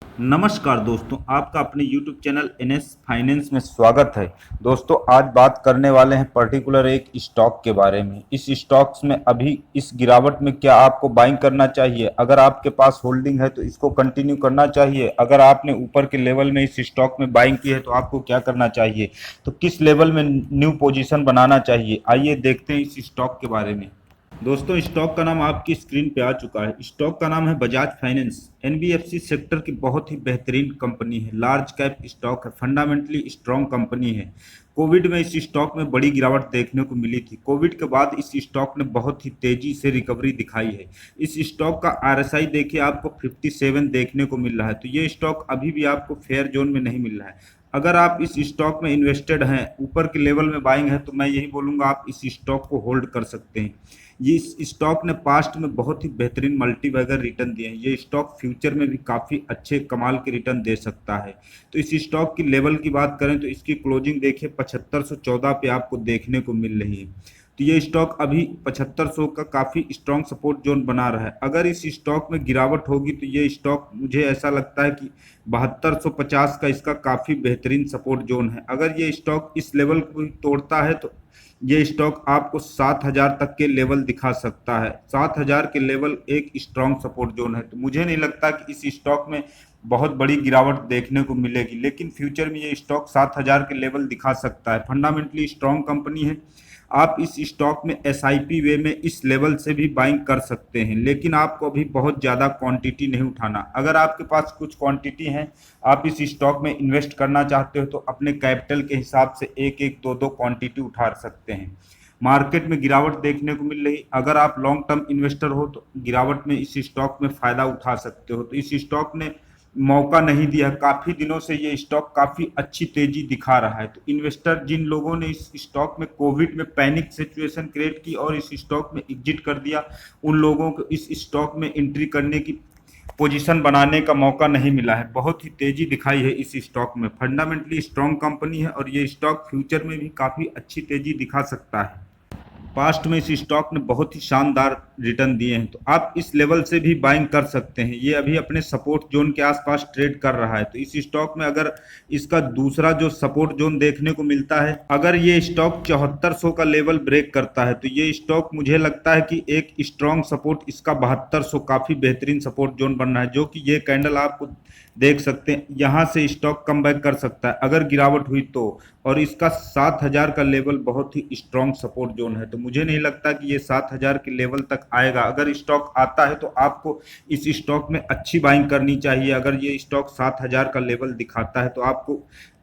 नमस्कार दोस्तों, आपका अपने YouTube चैनल NS फाइनेंस में स्वागत है। दोस्तों, आज बात करने वाले हैं पर्टिकुलर एक स्टॉक के बारे में। इस स्टॉक्स में अभी इस गिरावट में क्या आपको बाइंग करना चाहिए? अगर आपके पास होल्डिंग है तो इसको कंटिन्यू करना चाहिए। अगर आपने ऊपर के लेवल में इस स्टॉक में बाइंग की है तो आपको क्या करना चाहिए? तो किस लेवल में न्यू पोजीशन बनाना चाहिए? आइए देखते हैं इस स्टॉक के बारे में। दोस्तों, स्टॉक का नाम आपकी स्क्रीन पे आ चुका है। स्टॉक का नाम है बजाज फाइनेंस। एनबीएफसी सेक्टर की बहुत ही बेहतरीन कंपनी है। लार्ज कैप स्टॉक है, फंडामेंटली स्ट्रॉन्ग कंपनी है। कोविड में इस स्टॉक में बड़ी गिरावट देखने को मिली थी। कोविड के बाद इस स्टॉक ने बहुत ही तेजी से रिकवरी दिखाई है। इस स्टॉक का आरएसआई देखिए, आपको 57 देखने को मिल रहा है। तो ये स्टॉक अभी भी आपको फेयर जोन में नहीं मिल रहा है। अगर आप इस स्टॉक में इन्वेस्टेड हैं, ऊपर के लेवल में बाइंग है, तो मैं यही बोलूंगा आप इस स्टॉक को होल्ड कर सकते हैं। ये इस स्टॉक ने पास्ट में बहुत ही बेहतरीन मल्टीबैगर रिटर्न दिए हैं। ये स्टॉक फ्यूचर में भी काफ़ी अच्छे कमाल के रिटर्न दे सकता है। तो इस स्टॉक की लेवल की बात करें तो इसकी क्लोजिंग देखिए 7514 पे आपको देखने को मिल रही है। तो ये स्टॉक अभी 7500 का काफ़ी स्ट्रॉन्ग सपोर्ट जोन बना रहा है। अगर इस स्टॉक में गिरावट होगी तो ये स्टॉक मुझे ऐसा लगता है कि 7250 का इसका काफ़ी बेहतरीन सपोर्ट जोन है। अगर ये स्टॉक इस लेवल को तोड़ता है तो ये स्टॉक आपको 7000 तक के लेवल दिखा सकता है। 7000 के लेवल एक स्ट्रॉन्ग सपोर्ट जोन है। तो मुझे नहीं लगता कि इस स्टॉक में बहुत बड़ी गिरावट देखने को मिलेगी, लेकिन फ्यूचर में ये स्टॉक 7000 के लेवल दिखा सकता है। फंडामेंटली स्ट्रॉन्ग कंपनी है। आप इस स्टॉक में एसआईपी वे में इस लेवल से भी बाइंग कर सकते हैं, लेकिन आपको अभी बहुत ज़्यादा क्वांटिटी नहीं उठाना। अगर आपके पास कुछ क्वांटिटी है, आप इस स्टॉक में इन्वेस्ट करना चाहते हो तो अपने कैपिटल के हिसाब से एक एक दो दो क्वांटिटी उठा सकते हैं। मार्केट में गिरावट देखने को मिल रही, अगर आप लॉन्ग टर्म इन्वेस्टर हो तो गिरावट में इस स्टॉक में फ़ायदा उठा सकते हो। तो इस स्टॉक ने मौका नहीं दिया। काफ़ी दिनों से ये स्टॉक काफ़ी अच्छी तेजी दिखा रहा है। तो इन्वेस्टर जिन लोगों ने इस स्टॉक में कोविड में पैनिक सिचुएशन क्रिएट की और इस स्टॉक में एग्जिट कर दिया, उन लोगों को इस स्टॉक में एंट्री करने की पोजीशन बनाने का मौका नहीं मिला है। बहुत ही तेजी दिखाई है इस स्टॉक में। फंडामेंटली स्ट्रॉन्ग कंपनी है और ये स्टॉक फ्यूचर में भी काफ़ी अच्छी तेजी दिखा सकता है। पास्ट में इस स्टॉक ने बहुत ही शानदार रिटर्न दिए हैं, तो आप इस लेवल से भी बाइंग कर सकते हैं। ये अभी अपने सपोर्ट जोन के आसपास ट्रेड कर रहा है। तो इस स्टॉक में अगर इसका दूसरा जो सपोर्ट जोन देखने को मिलता है, अगर ये स्टॉक 7400 का लेवल ब्रेक करता है तो ये स्टॉक मुझे लगता है कि एक स्ट्रॉन्ग सपोर्ट इसका 7200 काफ़ी बेहतरीन सपोर्ट जोन बन रहा है, जो कि ये कैंडल आपको देख सकते हैं। यहाँ से स्टॉक कम बैक कर सकता है अगर गिरावट हुई तो। और इसका 7000 का लेवल बहुत ही स्ट्रॉन्ग सपोर्ट जोन है। तो मुझे नहीं लगता कि ये 7000 के लेवल तक आएगा। अगर स्टॉक आता है तो आपको इस स्टॉक में अच्छी बाइंग करनी चाहिए। अगर ये स्टॉक 7000 का लेवल दिखाता है तो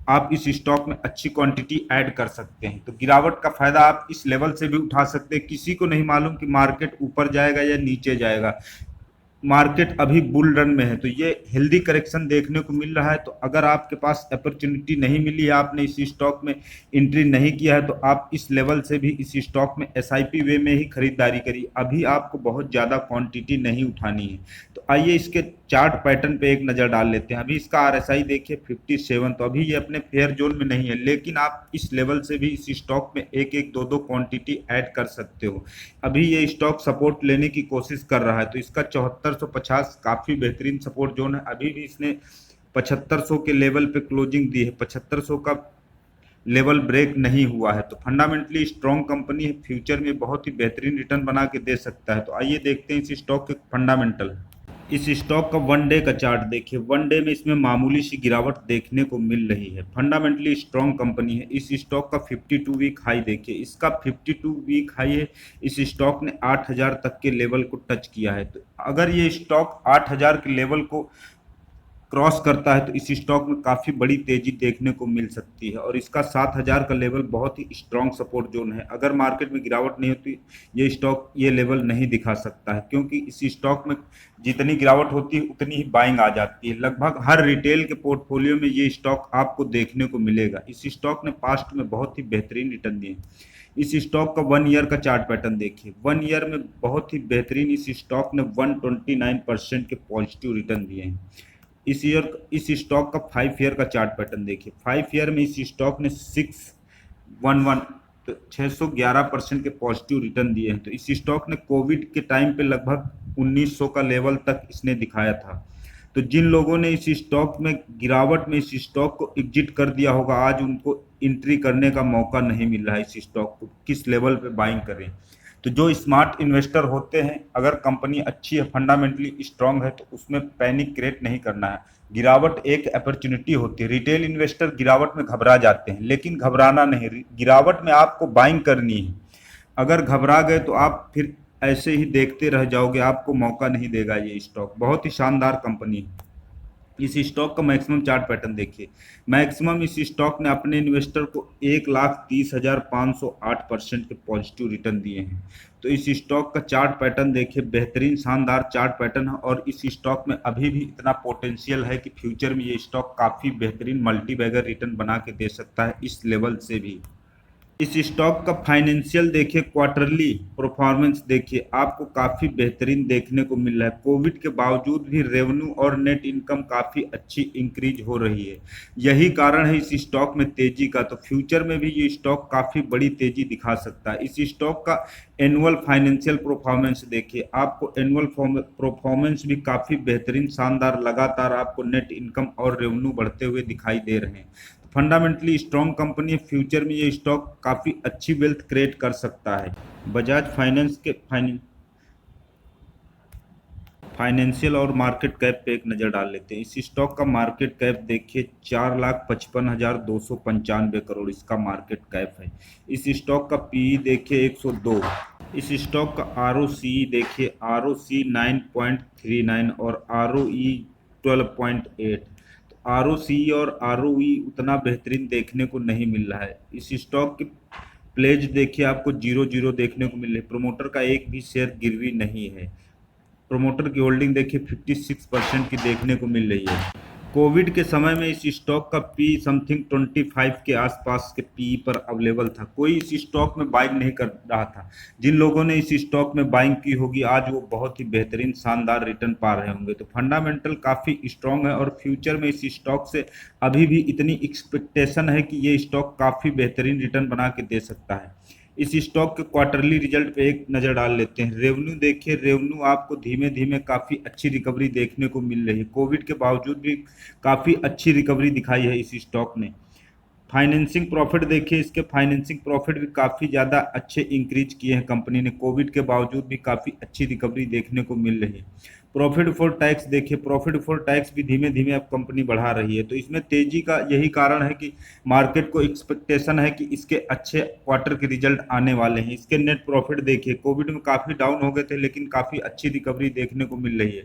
आप इस स्टॉक में अच्छी क्वांटिटी ऐड कर सकते हैं। तो गिरावट का फायदा आप इस लेवल से भी उठा सकते हैं। किसी को नहीं मालूम कि मार्केट ऊपर जाएगा या नीचे जाएगा। मार्केट अभी बुल रन में है, तो ये हेल्दी करेक्शन देखने को मिल रहा है। तो अगर आपके पास अपॉर्चुनिटी नहीं मिली है, आपने इस स्टॉक में एंट्री नहीं किया है, तो आप इस लेवल से भी इस स्टॉक में एसआईपी वे में ही खरीदारी करिए। अभी आपको बहुत ज़्यादा क्वांटिटी नहीं उठानी है। तो आइए इसके चार्ट पैटर्न पे एक नज़र डाल लेते हैं। अभी इसका आरएसआई देखिए 57। तो अभी ये अपने फेयर जोन में नहीं है, लेकिन आप इस लेवल से भी इस स्टॉक में एक एक दो दो क्वांटिटी ऐड कर सकते हो। अभी ये स्टॉक सपोर्ट लेने की कोशिश कर रहा है, तो इसका 7450 काफ़ी बेहतरीन सपोर्ट जोन है। अभी भी इसने 7500 के लेवल पे क्लोजिंग दी है। 7500 का लेवल ब्रेक नहीं हुआ है। तो फंडामेंटली स्ट्रॉन्ग कंपनी है, फ्यूचर में बहुत ही बेहतरीन रिटर्न बना के दे सकता है। तो आइए देखते हैं इस स्टॉक के फंडामेंटल। इस स्टॉक का वन डे का चार्ट देखिए। वन डे में इसमें मामूली सी गिरावट देखने को मिल रही है। फंडामेंटली स्ट्रॉन्ग कंपनी है। इस स्टॉक का 52 वीक हाई देखिए, इसका 52 वीक हाई है। इस स्टॉक ने 8000 तक के लेवल को टच किया है। तो अगर ये स्टॉक 8000 के लेवल को क्रॉस करता है तो इस स्टॉक में काफ़ी बड़ी तेजी देखने को मिल सकती है। और इसका 7000 का लेवल बहुत ही स्ट्रॉन्ग सपोर्ट जोन है। अगर मार्केट में गिरावट नहीं होती, ये स्टॉक ये लेवल नहीं दिखा सकता है, क्योंकि इस स्टॉक में जितनी गिरावट होती है उतनी ही बाइंग आ जाती है। लगभग हर रिटेल के पोर्टफोलियो में ये स्टॉक आपको देखने को मिलेगा। इस स्टॉक ने पास्ट में बहुत ही बेहतरीन रिटर्न दिए। इस स्टॉक का वन ईयर का चार्ट पैटर्न देखिए। वन ईयर में बहुत ही बेहतरीन इस स्टॉक ने 129% के पॉजिटिव रिटर्न दिए हैं। इस स्टॉक का 5 ईयर का चार्ट पैटर्न देखिए। 5 ईयर में इस स्टॉक ने 611 तो 611% के पॉजिटिव रिटर्न दिए हैं। तो इस स्टॉक ने कोविड के टाइम पे लगभग 1900 का लेवल तक इसने दिखाया था। तो जिन लोगों ने इस स्टॉक में गिरावट में इस स्टॉक को एग्जिट कर दिया होगा, आज उनको एंट्री करने का मौका नहीं मिल रहा है। इस स्टॉक को किस लेवल पे बाइंग करें? तो जो स्मार्ट इन्वेस्टर होते हैं, अगर कंपनी अच्छी है, फंडामेंटली स्ट्रांग है, तो उसमें पैनिक क्रिएट नहीं करना है। गिरावट एक अपॉर्चुनिटी होती है। रिटेल इन्वेस्टर गिरावट में घबरा जाते हैं, लेकिन घबराना नहीं, गिरावट में आपको बाइंग करनी है। अगर घबरा गए तो आप फिर ऐसे ही देखते रह जाओगे, आपको मौका नहीं देगा ये स्टॉक। बहुत ही शानदार कंपनी है। इस स्टॉक का मैक्सिमम चार्ट पैटर्न देखिए। मैक्सिमम इस स्टॉक ने अपने इन्वेस्टर को 1,30,508% के पॉजिटिव रिटर्न दिए हैं। तो इस स्टॉक का चार्ट पैटर्न देखिए, बेहतरीन शानदार चार्ट पैटर्न है, और इस स्टॉक में अभी भी इतना पोटेंशियल है कि फ्यूचर में ये स्टॉक काफ़ी बेहतरीन मल्टी बैगर रिटर्न बना के दे सकता है इस लेवल से भी। इस स्टॉक का फाइनेंशियल देखिए, क्वार्टरली परफॉर्मेंस देखिए, आपको काफ़ी बेहतरीन देखने को मिल रहा है। कोविड के बावजूद भी रेवेन्यू और नेट इनकम काफ़ी अच्छी इंक्रीज हो रही है। यही कारण है इस स्टॉक में तेजी का। तो फ्यूचर में भी ये स्टॉक काफ़ी बड़ी तेजी दिखा सकता है। इस स्टॉक का एनुअल फाइनेंशियल परफॉर्मेंस देखिए, आपको एनुअल परफॉर्मेंस भी काफ़ी बेहतरीन शानदार, लगातार आपको नेट इनकम और रेवेन्यू बढ़ते हुए दिखाई दे रहे हैं। फंडामेंटली स्ट्रॉन्ग कंपनी है, फ्यूचर में ये स्टॉक काफ़ी अच्छी वेल्थ क्रिएट कर सकता है। बजाज फाइनेंस के फाइनेंशियल और मार्केट कैप पे एक नज़र डाल लेते हैं। इस स्टॉक का मार्केट कैप देखिए, 4,55,295 करोड़ इसका मार्केट कैप है। इस स्टॉक का पीई देखिए 102। इस स्टॉक का आरओसी देखिए, आरओसी 9.39 और आरओई 12.8। आरओसी और आरओई उतना बेहतरीन देखने को नहीं मिल रहा है। इस स्टॉक की प्लेज देखिए, आपको 0-0 देखने को मिल रही है। प्रोमोटर का एक भी शेयर गिरवी नहीं है। प्रोमोटर की होल्डिंग देखिए 56% की देखने को मिल रही है। कोविड के समय में इस स्टॉक का पी समथिंग 25 के आसपास के पी पर अवेलेबल था। कोई इस स्टॉक में बाइंग नहीं कर रहा था। जिन लोगों ने इस स्टॉक में बाइंग की होगी, आज वो बहुत ही बेहतरीन शानदार रिटर्न पा रहे होंगे। तो फंडामेंटल काफ़ी स्ट्रांग है, और फ्यूचर में इस स्टॉक से अभी भी इतनी एक्सपेक्टेशन है कि ये स्टॉक काफ़ी बेहतरीन रिटर्न बना के दे सकता है। इस स्टॉक के क्वार्टरली रिजल्ट पे एक नज़र डाल लेते हैं। रेवेन्यू देखिए, रेवेन्यू आपको धीमे धीमे काफ़ी अच्छी रिकवरी देखने को मिल रही है। कोविड के बावजूद भी काफ़ी अच्छी रिकवरी दिखाई है इस स्टॉक ने। फाइनेंसिंग प्रॉफिट देखिए, इसके फाइनेंसिंग प्रॉफिट भी काफ़ी ज़्यादा अच्छे इंक्रीज किए हैं कंपनी ने। कोविड के बावजूद भी काफ़ी अच्छी रिकवरी देखने को मिल रही है। प्रॉफिट बिफोर टैक्स देखिए, प्रॉफिट बिफोर टैक्स भी धीमे धीमे अब कंपनी बढ़ा रही है। तो इसमें तेजी का यही कारण है कि मार्केट को एक्सपेक्टेशन है कि इसके अच्छे क्वार्टर के रिजल्ट आने वाले हैं। इसके नेट प्रॉफिट देखिए, कोविड में काफ़ी डाउन हो गए थे, लेकिन काफ़ी अच्छी रिकवरी देखने को मिल रही है।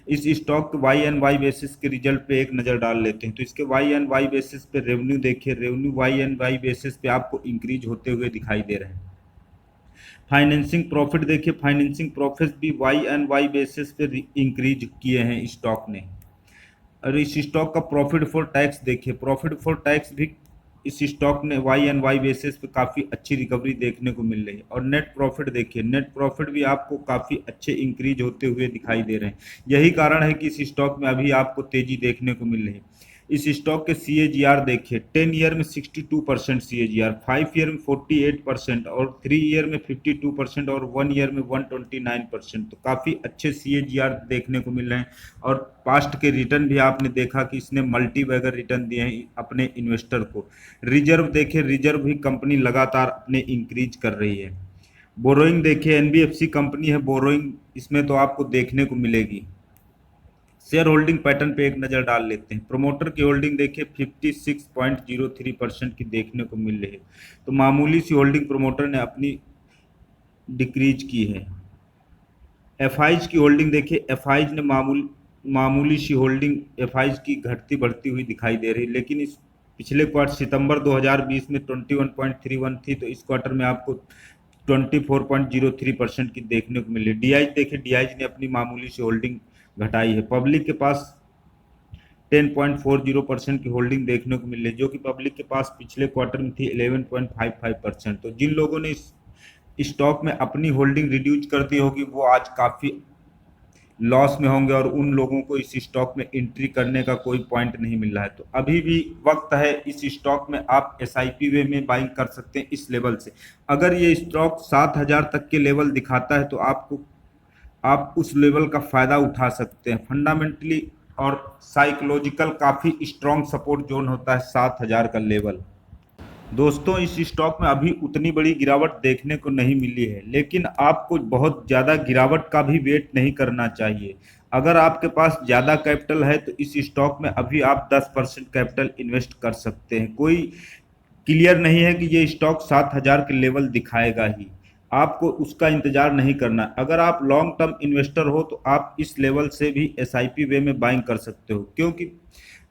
इस स्टॉक के वाई एन वाई बेसिस के रिजल्ट पे एक नज़र डाल लेते हैं। तो इसके वाई एन वाई बेसिस पे रेवेन्यू देखिए, revenue Y N Y basis पे आपको इंक्रीज होते हुए दिखाई दे रहे हैं। फाइनेंसिंग प्रॉफिट देखिए, फाइनेंसिंग प्रॉफिट भी वाई एन वाई बेसिस पे इंक्रीज किए हैं स्टॉक ने। और इस स्टॉक का प्रॉफिट बिफोर टैक्स देखिए, प्रॉफिट बिफोर टैक्स भी इस स्टॉक ने वाई एन वाई बेसिस पे काफ़ी अच्छी रिकवरी देखने को मिल रही है। और नेट प्रॉफिट देखिए, नेट प्रॉफिट भी आपको काफ़ी अच्छे इंक्रीज होते हुए दिखाई दे रहे हैं। यही कारण है कि इस स्टॉक में अभी आपको तेजी देखने को मिल रही है। इस स्टॉक के सी ए जी आर देखिए, 10 ईयर में 62% सी ए जी आर, 5 ईयर में 48% और 3 ईयर में 52% और 1 ईयर में 129%। तो काफ़ी अच्छे सी ए जी आर देखने को मिल रहे हैं। और पास्ट के रिटर्न भी आपने देखा कि इसने मल्टी बैगर रिटर्न दिए हैं अपने इन्वेस्टर को। रिजर्व देखिए, रिजर्व भी कंपनी लगातार अपने इंक्रीज कर रही है। बोरोइंग देखिए, एनबीएफसी कंपनी है, बोरोइंग इसमें तो आपको देखने को मिलेगी। शेयर होल्डिंग पैटर्न पे एक नज़र डाल लेते हैं। प्रोमोटर की होल्डिंग देखिए 56.03% की देखने को मिल रही है। तो मामूली सी होल्डिंग प्रोमोटर ने अपनी डिक्रीज की है। एफआईज की होल्डिंग देखिए, एफआईज ने मामूली सी होल्डिंग एफआईज की घटती बढ़ती हुई दिखाई दे रही है। लेकिन इस पिछले क्वार्टर सितंबर 2020 में 21.31 थी, तो इस क्वार्टर में आपको 24.03% की देखने को मिली। डीआईज देखिए, डीआईज ने अपनी मामूली सी होल्डिंग घटाई है। पब्लिक के पास 10.40% की होल्डिंग देखने को मिल रही है, जो कि पब्लिक के पास पिछले क्वार्टर में थी 11.55%। तो जिन लोगों ने इस स्टॉक में अपनी होल्डिंग रिड्यूस कर दी होगी, वो आज काफ़ी लॉस में होंगे, और उन लोगों को इस स्टॉक में एंट्री करने का कोई पॉइंट नहीं मिल रहा है। तो अभी भी वक्त है, इस स्टॉक में आप एसआईपी वे में बाइंग कर सकते हैं इस लेवल से। अगर ये स्टॉक 7,000 तक के लेवल दिखाता है, तो आप उस लेवल का फ़ायदा उठा सकते हैं। फंडामेंटली और साइकोलॉजिकल काफ़ी स्ट्रॉन्ग सपोर्ट जोन होता है 7,000 का लेवल। दोस्तों इस स्टॉक में अभी उतनी बड़ी गिरावट देखने को नहीं मिली है, लेकिन आपको बहुत ज़्यादा गिरावट का भी वेट नहीं करना चाहिए। अगर आपके पास ज़्यादा कैपिटल है तो इस स्टॉक में अभी आप 10% कैपिटल इन्वेस्ट कर सकते हैं। कोई क्लियर नहीं है कि ये स्टॉक 7,000 के लेवल दिखाएगा ही, आपको उसका इंतजार नहीं करना। अगर आप लॉन्ग टर्म इन्वेस्टर हो तो आप इस लेवल से भी एसआईपी वे में बाइंग कर सकते हो, क्योंकि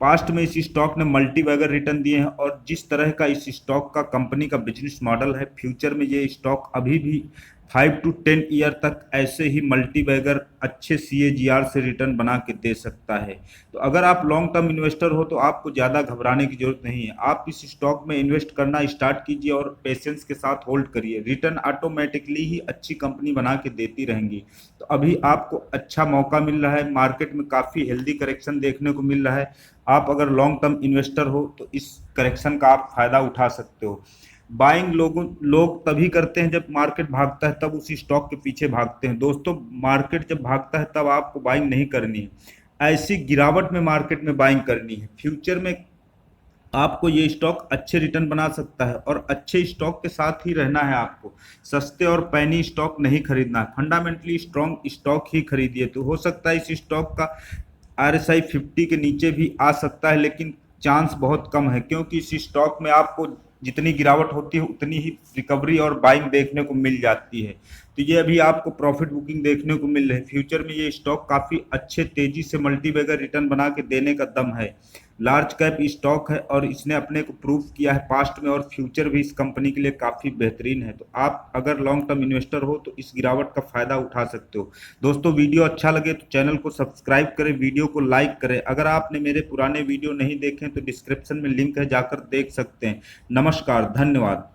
पास्ट में इस स्टॉक ने मल्टी बैगर रिटर्न दिए हैं और जिस तरह का इस स्टॉक का कंपनी का बिजनेस मॉडल है, फ्यूचर में ये स्टॉक अभी भी 5 to 10 ईयर तक ऐसे ही मल्टी बैगर अच्छे सीएजीआर से रिटर्न बना के दे सकता है। तो अगर आप लॉन्ग टर्म इन्वेस्टर हो तो आपको ज़्यादा घबराने की जरूरत नहीं है। आप इस स्टॉक में इन्वेस्ट करना स्टार्ट कीजिए और पेशेंस के साथ होल्ड करिए। रिटर्न ऑटोमेटिकली ही अच्छी कंपनी बना के देती रहेंगी। तो अभी आपको अच्छा मौका मिल रहा है, मार्केट में काफ़ी हेल्दी करेक्शन देखने को मिल रहा है। आप अगर लॉन्ग टर्म इन्वेस्टर हो तो इस करेक्शन का आप फायदा उठा सकते हो। बाइंग लोग तभी करते हैं जब मार्केट भागता है, तब उसी स्टॉक के पीछे भागते हैं। दोस्तों मार्केट जब भागता है तब आपको बाइंग नहीं करनी है, ऐसी गिरावट में मार्केट में बाइंग करनी है। फ्यूचर में आपको ये स्टॉक अच्छे रिटर्न बना सकता है और अच्छे स्टॉक के साथ ही रहना है। आपको सस्ते और पैनी स्टॉक नहीं खरीदना है, फंडामेंटली स्ट्रॉन्ग स्टॉक ही खरीदिए। तो हो सकता है इस स्टॉक का RSI 50 के नीचे भी आ सकता है, लेकिन चांस बहुत कम है, क्योंकि इस स्टॉक में आपको जितनी गिरावट होती है उतनी ही रिकवरी और बाइंग देखने को मिल जाती है। तो ये अभी आपको प्रॉफिट बुकिंग देखने को मिल रही है। फ्यूचर में ये स्टॉक काफ़ी अच्छे तेजी से मल्टीबैगर रिटर्न बना के देने का दम है। लार्ज कैप स्टॉक है और इसने अपने को प्रूव किया है पास्ट में, और फ्यूचर भी इस कंपनी के लिए काफ़ी बेहतरीन है। तो आप अगर लॉन्ग टर्म इन्वेस्टर हो तो इस गिरावट का फ़ायदा उठा सकते हो। दोस्तों वीडियो अच्छा लगे तो चैनल को सब्सक्राइब करें, वीडियो को लाइक करें। अगर आपने मेरे पुराने वीडियो नहीं देखे तो डिस्क्रिप्शन में लिंक है, जाकर देख सकते हैं। नमस्कार, धन्यवाद।